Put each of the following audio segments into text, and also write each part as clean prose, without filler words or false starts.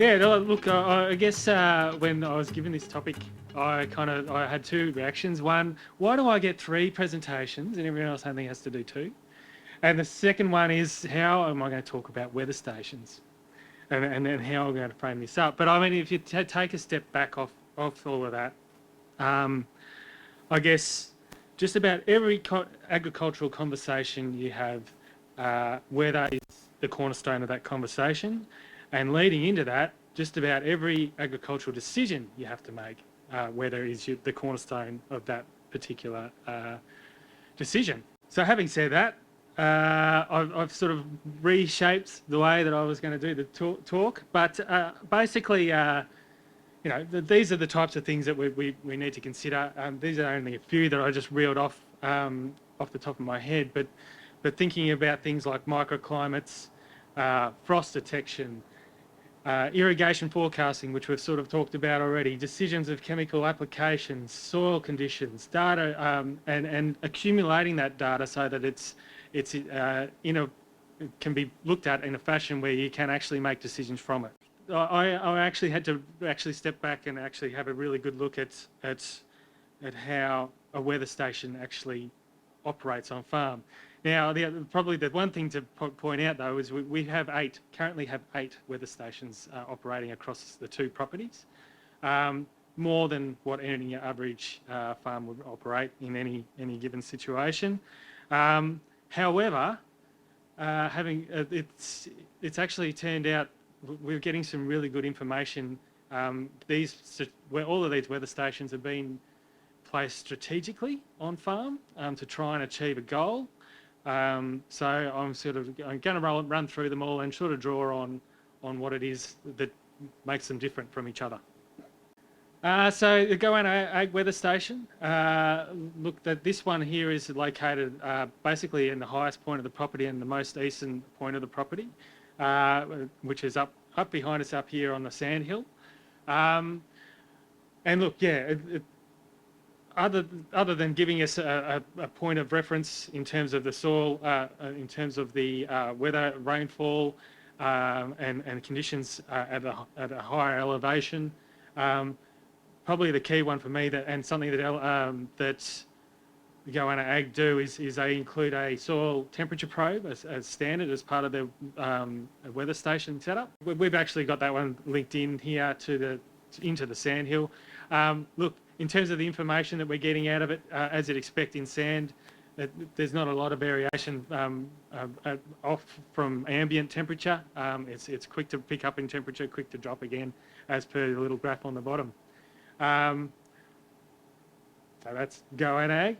Yeah, no, look, I guess when I was given this topic, I had two reactions. One, why do I get three presentations and everyone else only has to do two? And the second one is, how am I going to talk about weather stations? And then how I'm going to frame this up. But I mean, if you take a step back off all of that, I guess just about every agricultural conversation you have, weather is the cornerstone of that conversation. And leading into that, just about every agricultural decision you have to make, weather is the cornerstone of that particular decision. So having said that, I've sort of reshaped the way that I was going to do the talk, but basically, these are the types of things that we need to consider. These are only a few that I just reeled off the top of my head, but thinking about things like microclimates, frost detection, irrigation forecasting, which we've sort of talked about already, decisions of chemical applications, soil conditions, data, and accumulating that data so that it can be looked at in a fashion where you can actually make decisions from it. I actually had to step back and actually have a really good look at how a weather station actually operates on farm. Now, probably the one thing to point out though is we currently have eight weather stations operating across the two properties, more than what any average farm would operate in any given situation. However, it's actually turned out we're getting some really good information. Where all of these weather stations have been placed strategically on farm to try and achieve a goal. So I'm going to run through them all and sort of draw on what it is that makes them different from each other. So the Goanna Ag Weather Station, look, this one here is located basically in the highest point of the property and the most eastern point of the property, which is up behind us up here on the sandhill. And look, yeah, other than giving us a point of reference in terms of the soil, in terms of the weather, rainfall, and conditions at a higher elevation, probably the key one for me and something that the Goanna Ag do is they include a soil temperature probe as standard as part of their weather station setup. We've actually got that one linked in here into the sandhill. Look, in terms of the information that we're getting out of it, as you'd expect in sand, there's not a lot of variation off from ambient temperature. It's quick to pick up in temperature, quick to drop again, as per the little graph on the bottom. So that's Goanna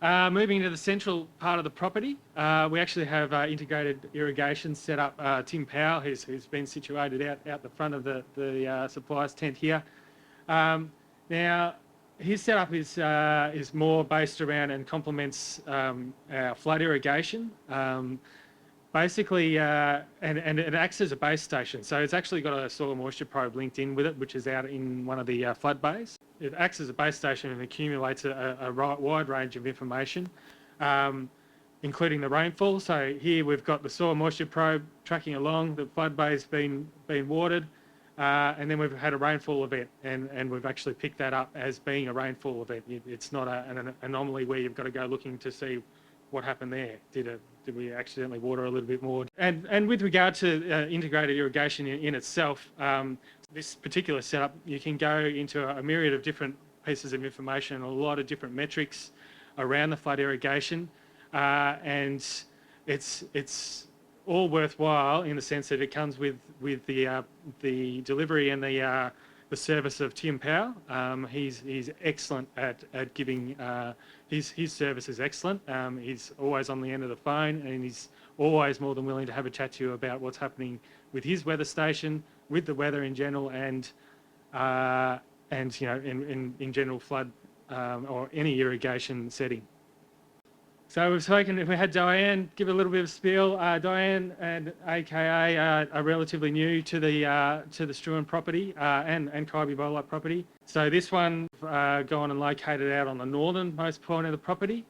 Ag. Moving into the central part of the property, we actually have integrated irrigation set up. Tim Powell, who's been situated out the front of the supplier's tent here. Now, his setup is more based around and complements our flood irrigation. Basically, and it acts as a base station. So it's actually got a soil moisture probe linked in with it, which is out in one of the flood bays. It acts as a base station and accumulates a wide range of information, including the rainfall. So here we've got the soil moisture probe tracking along, the flood bay's been watered, and then we've had a rainfall event, and we've actually picked that up as being a rainfall event. It's not an anomaly where you've got to go looking to see what happened there. Did we accidentally water a little bit more? And with regard to integrated irrigation in itself, this particular setup, you can go into a myriad of different pieces of information and a lot of different metrics around the flood irrigation, and it's all worthwhile in the sense that it comes with the delivery and the service of Tim Powell. He's excellent at giving, his service is excellent. He's always on the end of the phone, and he's always more than willing to have a chat to you about what's happening with his weather station, with the weather in general, and in general flood or any irrigation setting. So we had Diane give a little bit of spiel. Diane and AKA are relatively new to the Struan property and Kaibi Bolite property. So this one gone and located out on the northernmost point of the property,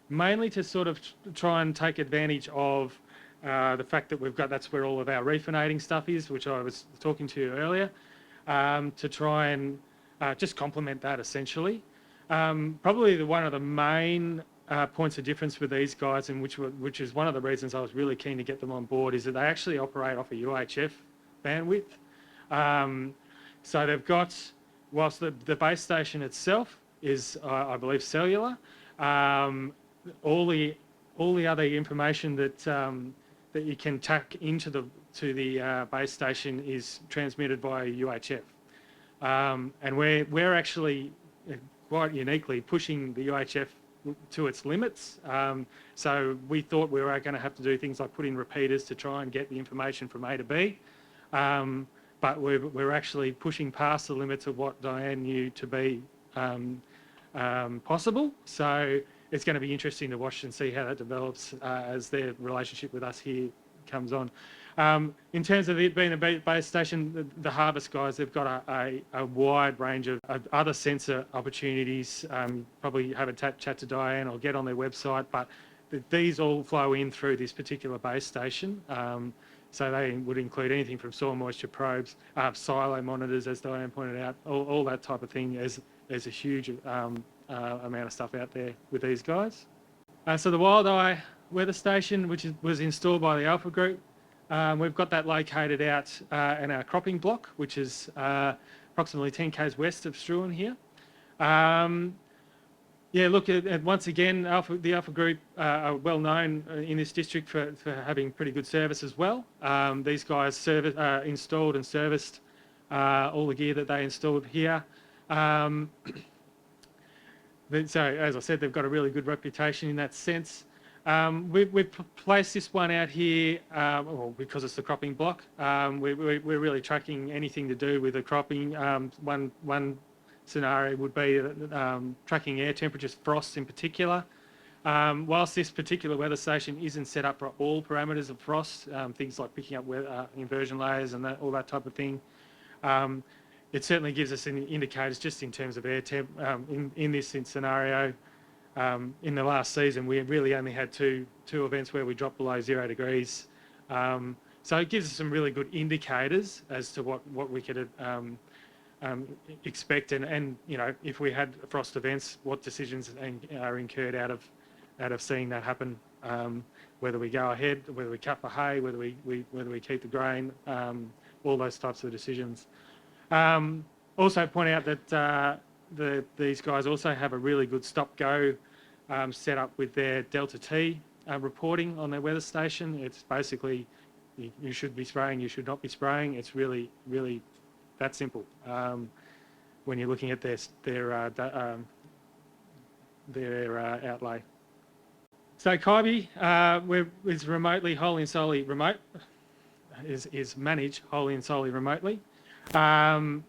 mainly to sort of try and take advantage of the fact that that's where all of our reefinating stuff is, which I was talking to you earlier, to try and just complement that essentially. Probably one of the main points of difference with these guys, and which is one of the reasons I was really keen to get them on board, is that they actually operate off a UHF bandwidth. So they've got, whilst the base station itself is, I believe, cellular, all the other information that that you can tuck into the base station is transmitted via UHF, and we're actually quite uniquely pushing the UHF to its limits. So we thought we were going to have to do things like put in repeaters to try and get the information from A to B. But we're actually pushing past the limits of what Diane knew to be possible. So it's going to be interesting to watch and see how that develops as their relationship with us here comes on. In terms of it being a base station, the Harvest guys, they've got a wide range of other sensor opportunities. Probably have a chat to Diane or get on their website, but these all flow in through this particular base station. So they would include anything from soil moisture probes, silo monitors, as Diane pointed out, all that type of thing. There's a huge amount of stuff out there with these guys. So the Wildeye weather station, which was installed by the Alpha Group, we've got that located out in our cropping block, which is approximately 10 k's west of Struan here. Yeah, look, once again, the Alpha Group are well known in this district for having pretty good service as well. These guys installed and serviced all the gear that they installed here. So, as I said, they've got a really good reputation in that sense. We've placed this one out here because it's the cropping block. We're really tracking anything to do with the cropping. One scenario would be tracking air temperatures, frost in particular. Whilst this particular weather station isn't set up for all parameters of frost, things like picking up inversion layers and all that type of thing, it certainly gives us indicators just in terms of air temp. In this scenario, in the last season, we really only had two events where we dropped below 0 degrees. So it gives us some really good indicators as to what we could expect, and you know, if we had frost events, what decisions are incurred out of seeing that happen. Whether we go ahead, whether we cut for hay, whether we keep the grain, all those types of decisions. Also point out that these guys also have a really good stop-go set up with their Delta T reporting on their weather station. It's basically you should be spraying, you should not be spraying. It's really that simple when you're looking at their outlay. So Kaibi is remotely, wholly and solely remote, is managed wholly and solely remotely.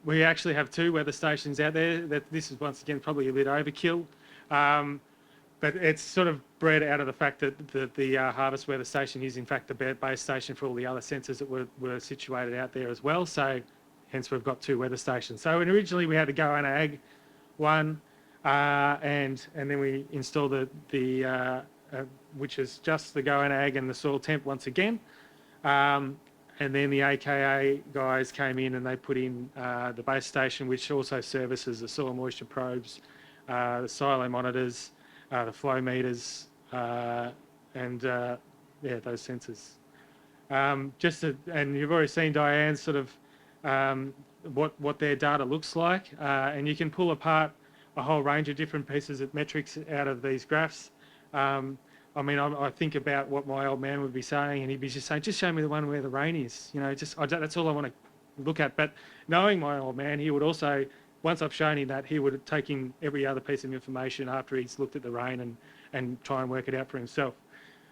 We actually have 2 weather stations out there. This is once again probably a bit overkill, but it's sort of bred out of the fact that the Harvest weather station is in fact the base station for all the other sensors that were situated out there as well. So hence we've got 2 weather stations. So originally we had the Goanna Ag one, and then we installed the which is just the Goanna Ag and the soil temp once again. And then the AKA guys came in and they put in the base station, which also services the soil moisture probes, the silo monitors, the flow meters, and yeah, those sensors. And you've already seen Diane's sort of what their data looks like, and you can pull apart a whole range of different pieces of metrics out of these graphs. I mean, I think about what my old man would be saying, and he'd be just saying, just show me the one where the rain is. You know, that's all I want to look at. But knowing my old man, he would also, once I've shown him that, he would have taken every other piece of information after he's looked at the rain and try and work it out for himself.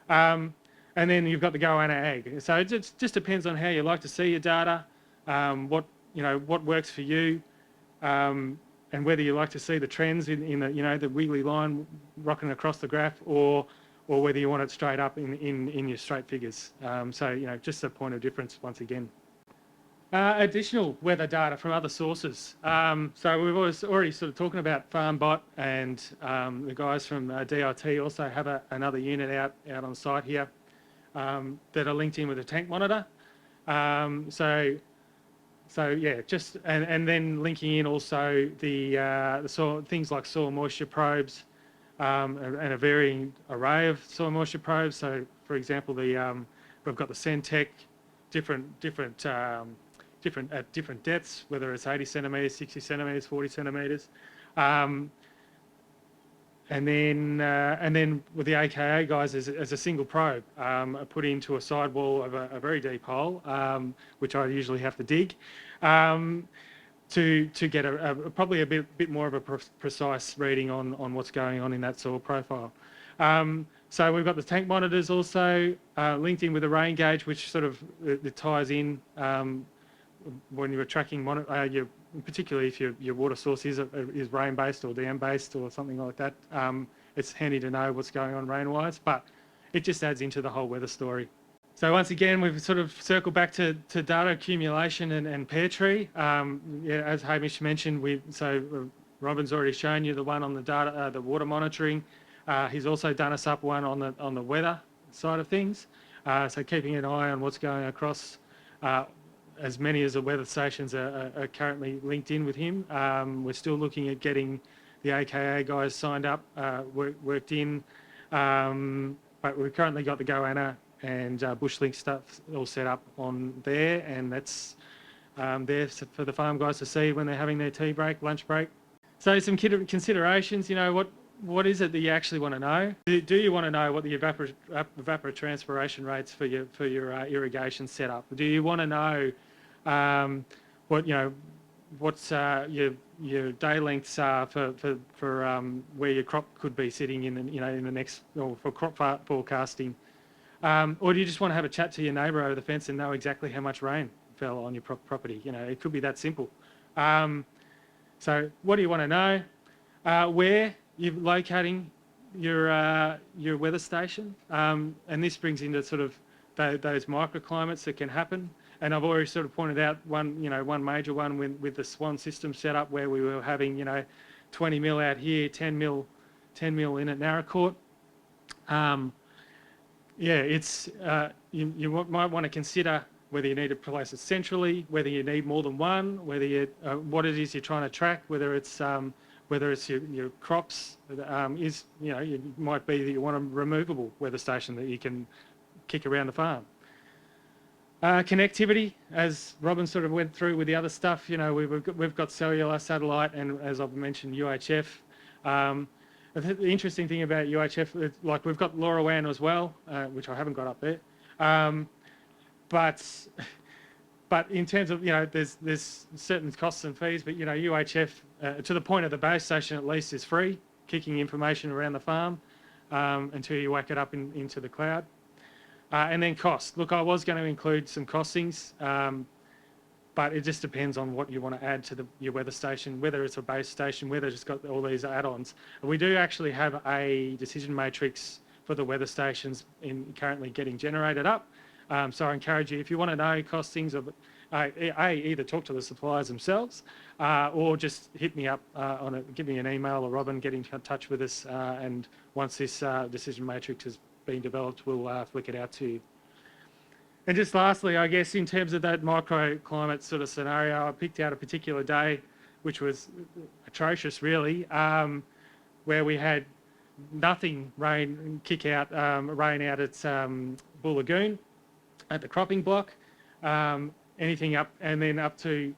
And then you've got the Goanna Ag. So it just depends on how you like to see your data, what works for you, and whether you like to see the trends in the the wiggly line rocking across the graph, or whether you want it straight up in your straight figures. So, just a point of difference once again. Additional weather data from other sources. So we've already sort of talking about FarmBot, and the guys from DIT also have another unit out on site here. that are linked in with a tank monitor. So yeah, just and then linking in also the soil, things like soil moisture probes, and a varying array of soil moisture probes. So for example, we've got the Centec, different at different depths, whether it's 80 centimetres, 60 centimetres, 40 centimetres. And then with the AKA guys as a single probe, put into a sidewall of a very deep hole, which I usually have to dig, to get probably a bit more of a precise reading on what's going on in that soil profile. So we've got the tank monitors also linked in with a rain gauge, which sort of it ties in when you're tracking particularly if your water source is rain-based or dam-based or something like that. It's handy to know what's going on rain-wise, but it just adds into the whole weather story. So once again, we've sort of circled back to data accumulation and Pear Tree. Yeah, as Hamish mentioned, Robin's already shown you the one on the data, the water monitoring. He's also done us up one on the weather side of things. So keeping an eye on what's going across. As many as the weather stations are currently linked in with him. We're still looking at getting the AKA guys signed up, worked in, but we've currently got the Goanna and Bushlink stuff all set up on there, and that's there for the farm guys to see when they're having their tea break, lunch break. So some considerations, what is it that you actually want to know? Do you want to know what the evapotranspiration rates for your irrigation setup? Do you want to know what's your day lengths are for where your crop could be sitting in the next, or for crop forecasting? Or do you just want to have a chat to your neighbour over the fence and know exactly how much rain fell on your property? It could be that simple. So what do you want to know? Where you're locating your weather station, and this brings into sort of those microclimates that can happen. And I've already sort of pointed out one major one with the Swan system set up, where we were having 20 mil out here, 10 mil in at Naracoorte. Yeah, it's you might want to consider whether you need to place it centrally, whether you need more than one, whether what it is you're trying to track, whether it's your crops. It might be that you want a removable weather station that you can kick around the farm. Connectivity, as Robin sort of went through with the other stuff, we've got cellular, satellite, and as I've mentioned, UHF. The interesting thing about UHF, like we've got LoRaWAN as well, which I haven't got up there. But in terms of, there's certain costs and fees, but, UHF, to the point of the base station at least, is free, kicking information around the farm until you whack it up into the cloud. And then cost. Look, I was going to include some costings, but it just depends on what you want to add to your weather station, whether it's a base station, whether it's got all these add-ons. We do actually have a decision matrix for the weather stations currently getting generated up. So I encourage you, if you want to know costings, either talk to the suppliers themselves or just hit me up give me an email, or Robin, get in touch with us, and once this decision matrix has been developed, we'll flick it out to you. And just lastly, I guess in terms of that microclimate sort of scenario, I picked out a particular day which was atrocious really, where we had nothing rain out at Bull Lagoon at the cropping block, anything up, and then up to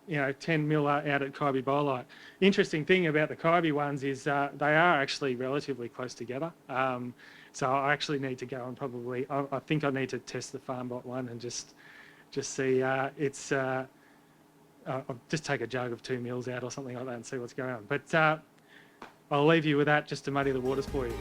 10 mil out at Kaibi Bolite. Interesting thing about the Kaibi ones is they are actually relatively close together. So I actually need to go and I think I need to test the FarmBot one and just see I'll just take a jug of 2 mils out or something like that and see what's going on. But I'll leave you with that just to muddy the waters for you.